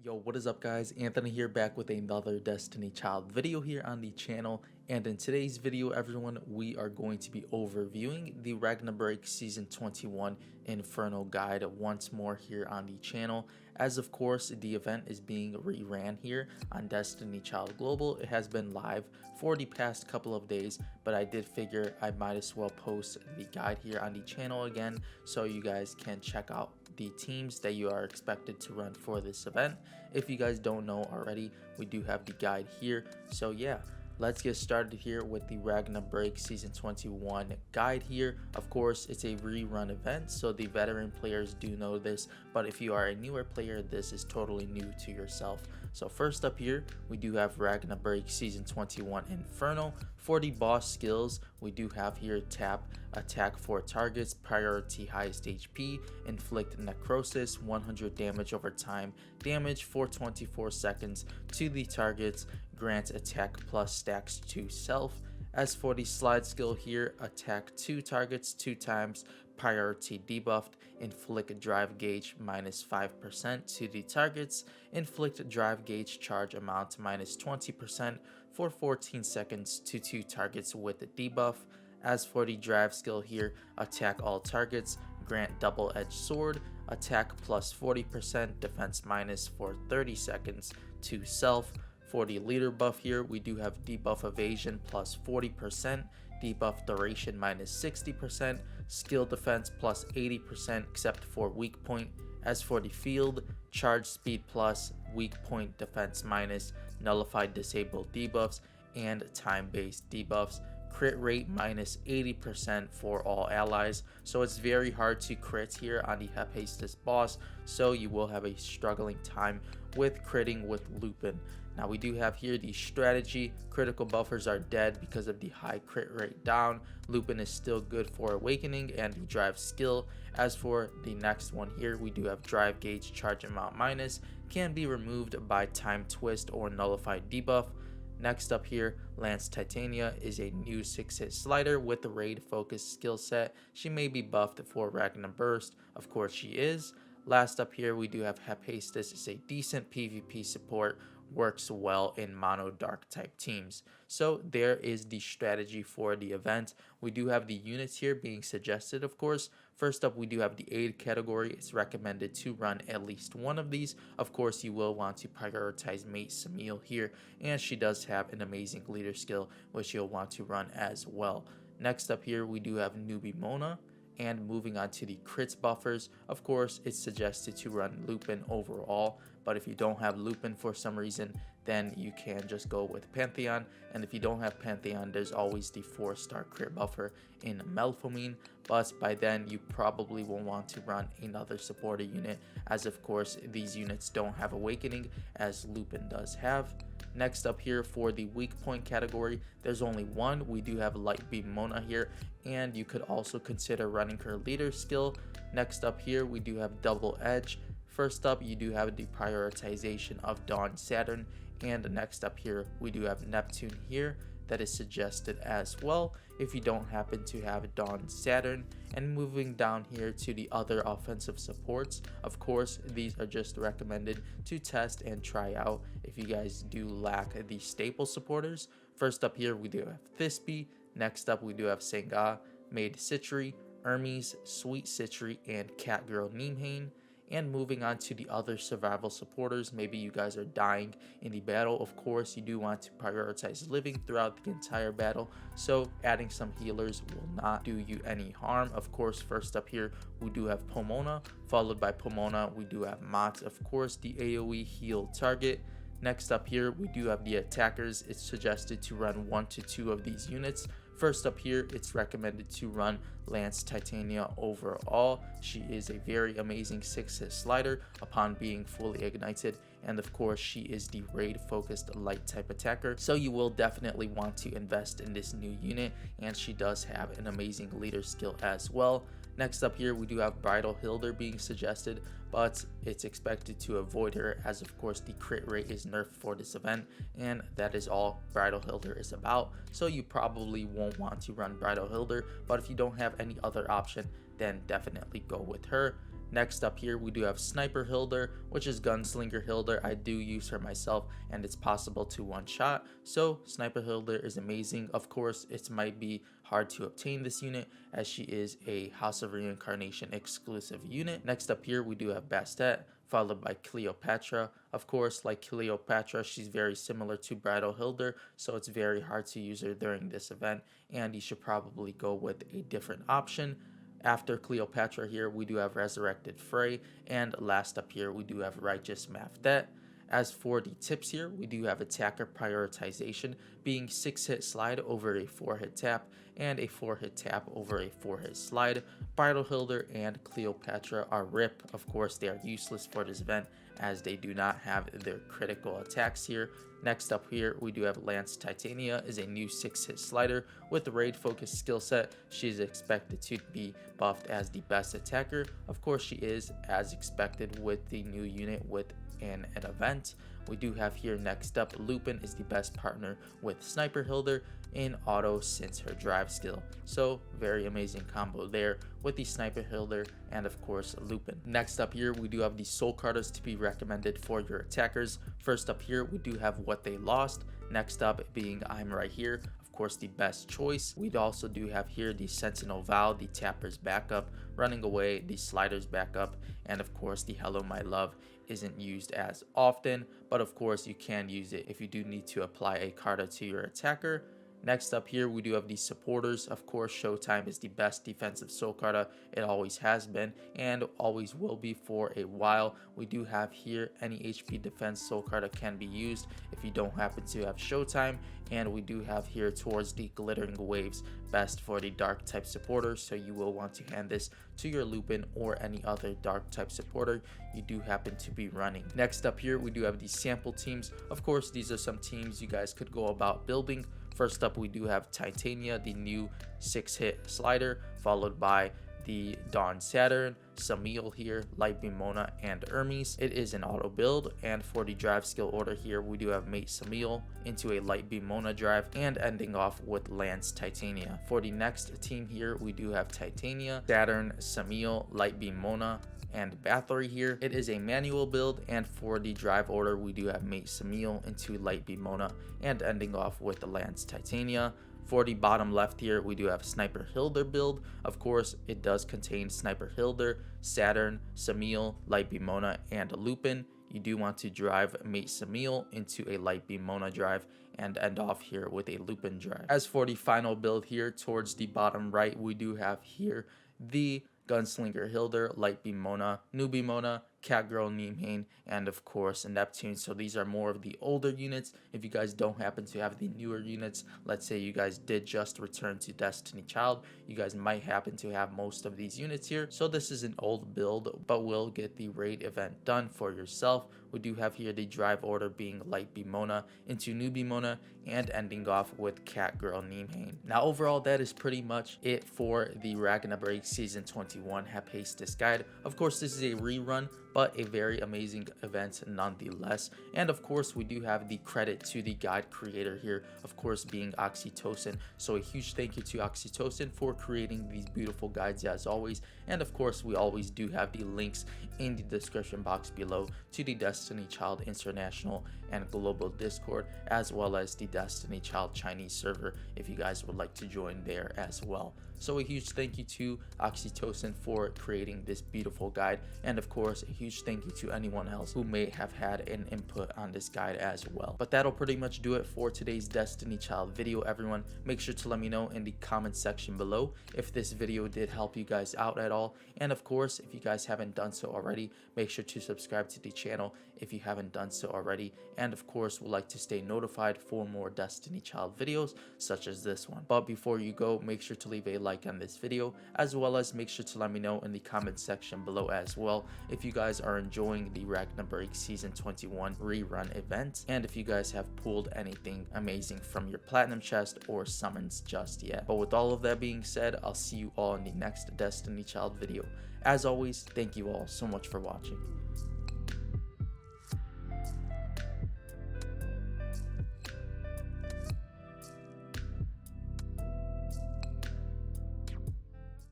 Yo, what is up guys? Anthony here, back with another Destiny Child video here on the channel. And in today's video, everyone, we are going to be overviewing the Ragna Season 21 Inferno guide once more here on the channel. As of course, the event is being reran here on Destiny Child Global. It has been live for the past couple of days, but I did figure I might as well post the guide here on the channel again so you guys can check out the teams that you are expected to run for this event. If you guys don't know already, we do have the guide here. So yeah, let's get started here with the Ragna Season 21 guide here. Of course, it's a rerun event, so the veteran players do know this, but if you are a newer player, this is totally new to yourself. So first up here, we do have Ragna Season 21 Inferno. For the boss skills, we do have here tap, attack 4 targets, priority highest HP, inflict necrosis, 100 damage over time, damage for 24 seconds to the targets, grant attack plus stacks to self. As for the slide skill here, attack 2 targets 2 times, priority debuffed, inflict drive gauge minus 5% to the targets, inflict drive gauge charge amount minus 20% for 14 seconds to 2 targets with the debuff. As for the drive skill here, attack all targets, grant double-edged sword, attack plus 40%, defense minus for 30 seconds to self. For the leader buff here, we do have debuff evasion plus 40%, debuff duration minus 60%, skill defense plus 80% except for weak point. As for the field, charge speed plus, weak point defense minus, nullified disabled debuffs, and time-based debuffs. Crit rate minus 80% for all allies, so it's very hard to crit here on the Hephaestus boss, so you will have a struggling time with critting with Lupin. Now we do have here the strategy. Critical buffers are dead because of the high crit rate down. Lupin is still good for awakening and the drive skill. As for the next one here, we do have drive gauge charge amount minus, can be removed by time twist or nullified debuff. Next up here, Lance Titania is a new 6-hit slider with the raid focus skill set. She may be buffed for Ragna Burst, of course she is. Last up here, we do have Hephaestus is a decent PvP support, works well in mono dark type teams. So there is the strategy for the event. We do have the units here being suggested, of course. First up, we do have the aid category. It's recommended to run at least one of these. Of course, you will want to prioritize mate Samil here, and she does have an amazing leader skill which you'll want to run as well. Next up here, we do have newbie Mona. And moving on to the crits buffers, of course, it's suggested to run Lupin overall, but if you don't have Lupin for some reason, then you can just go with Pantheon. And if you don't have Pantheon, there's always the 4-star crit buffer in Melpomene, but by then you probably will want to run another supporter unit, as of course these units don't have awakening as Lupin does have. Next up here for the weak point category, there's only one. We do have Light Beam Mona here, and you could also consider running her leader skill. Next up here, we do have Double Edge. First up, you do have the prioritization of Dawn Saturn, and next up here, we do have Neptune here that is suggested as well if you don't happen to have Dawn Saturn. And moving down here to the other offensive supports, of course these are just recommended to test and try out if you guys do lack the staple supporters. First up here we do have Thisbe, next up we do have Senga, Maid Citri, Hermes, Sweet Citri, and Catgirl Nimhane. And moving on to the other survival supporters, maybe you guys are dying in the battle. Of course, you do want to prioritize living throughout the entire battle, so adding some healers will not do you any harm. Of course, first up here, we do have Pomona, followed by Pomona, we do have Mott, of course, the AoE heal target. Next up here, we do have the attackers. It's suggested to run 1 to 2 of these units. First up here, it's recommended to run Lance Titania overall. She is a very amazing 6-hit slider upon being fully ignited, and of course she is the raid focused light type attacker, so you will definitely want to invest in this new unit, and she does have an amazing leader skill as well. Next up here, we do have Bridal Hilder being suggested, but it's expected to avoid her as of course the crit rate is nerfed for this event, and that is all Bridal Hilder is about, so you probably won't want to run Bridal Hilder, but if you don't have any other option, then definitely go with her. Next up here, we do have Sniper Hilder, which is Gunslinger Hilder. I do use her myself, and it's possible to one-shot. So Sniper Hilder is amazing. Of course, it might be hard to obtain this unit as she is a House of Reincarnation exclusive unit. Next up here, we do have Bastet, followed by Cleopatra. Of course, like Cleopatra, she's very similar to Bridal Hilder, so it's very hard to use her during this event, and you should probably go with a different option. After Cleopatra here, we do have Resurrected Frey, and last up here, we do have Righteous Mafdet. As for the tips here, we do have attacker prioritization being 6-hit slide over a 4-hit tap and a 4-hit tap over a 4-hit slide. Bridal Hilder and Cleopatra are RIP. Of course, they are useless for this event as they do not have their critical attacks here. Next up here, we do have Lance Titania is a new 6-hit slider with the raid focus skill set. She is expected to be buffed as the best attacker. Of course, she is as expected with the new unit with an event. We do have here next up, Lupin is the best partner with Sniper Hilder in auto since her drive skill. So very amazing combo there with the Sniper Hilder and of course Lupin. Next up here, we do have the soul cards to be recommended for your attackers. First up here, we do have What They Lost. Next up being I'm Right Here. Of course, the best choice. We also do have here the Sentinel Vow, the Tapper's backup, Running Away, the Slider's backup, and of course the Hello My Love isn't used as often, but of course you can use it if you do need to apply a card to your attacker. Next up here, we do have the supporters. Of course, Showtime is the best defensive soul card. It always has been and always will be for a while. We do have here any HP defense soul card can be used if you don't happen to have Showtime. And we do have here towards the Glittering Waves, best for the dark type supporter. So you will want to hand this to your Lupin or any other dark type supporter you do happen to be running. Next up here, we do have the sample teams. Of course, these are some teams you guys could go about building. First up, we do have Titania, the new 6-hit slider, followed by the Dawn Saturn, Samil here, Lightbeam Mona, and Hermes. It is an auto build, and for the drive skill order here, we do have Mate Samil into a Lightbeam Mona drive, and ending off with Lance Titania. For the next team here, we do have Titania, Saturn, Samil, Lightbeam Mona, and Bathory here. It is a manual build, and for the drive order, we do have Mate Samil into Lightbeam Mona, and ending off with the Lance Titania. For the bottom left here, we do have Sniper Hilder build. Of course, it does contain Sniper Hilder, Saturn, Samil, Lightbeam Mona, and Lupin. You do want to drive Mate Samil into a Lightbeam Mona drive and end off here with a Lupin drive. As for the final build here, towards the bottom right, we do have here the Gunslinger Hilder, Lightbeam Mona, Newbie Mona, Catgirl Neemhane, and of course Neptune. So these are more of the older units. If you guys don't happen to have the newer units, let's say you guys did just return to Destiny Child, you guys might happen to have most of these units here. So this is an old build, but will get the raid event done for yourself. We do have here the drive order being Lightbeam Mona into Newbie Mona and ending off with Catgirl Neemhane. Now overall, that is pretty much it for the Ragna Break Season 21 Hephaestus guide. Of course, this is a rerun, but a very amazing event nonetheless. And of course, we do have the credit to the guide creator here, of course being Oxytocin. So a huge thank you to Oxytocin for creating these beautiful guides as always. And of course, we always do have the links in the description box below to the Destiny Child International and Global Discord, as well as the Destiny Child Chinese server if you guys would like to join there as well. So a huge thank you to Oxytocin for creating this beautiful guide, and of course a huge thank you to anyone else who may have had an input on this guide as well. But that'll pretty much do it for today's Destiny Child video, everyone. Make sure to let me know in the comment section below if this video did help you guys out at all, and of course if you guys haven't done so already, make sure to subscribe to the channel if you haven't done so already, and of course would like to stay notified for more Destiny Child videos such as this one. But before you go, make sure to leave a like on this video, as well as make sure to let me know in the comment section below as well if you guys are enjoying the Ragna Break Season 21 rerun event, and if you guys have pulled anything amazing from your platinum chest or summons just yet. But with all of that being said, I'll see you all in the next Destiny Child video. As always, thank you all so much for watching.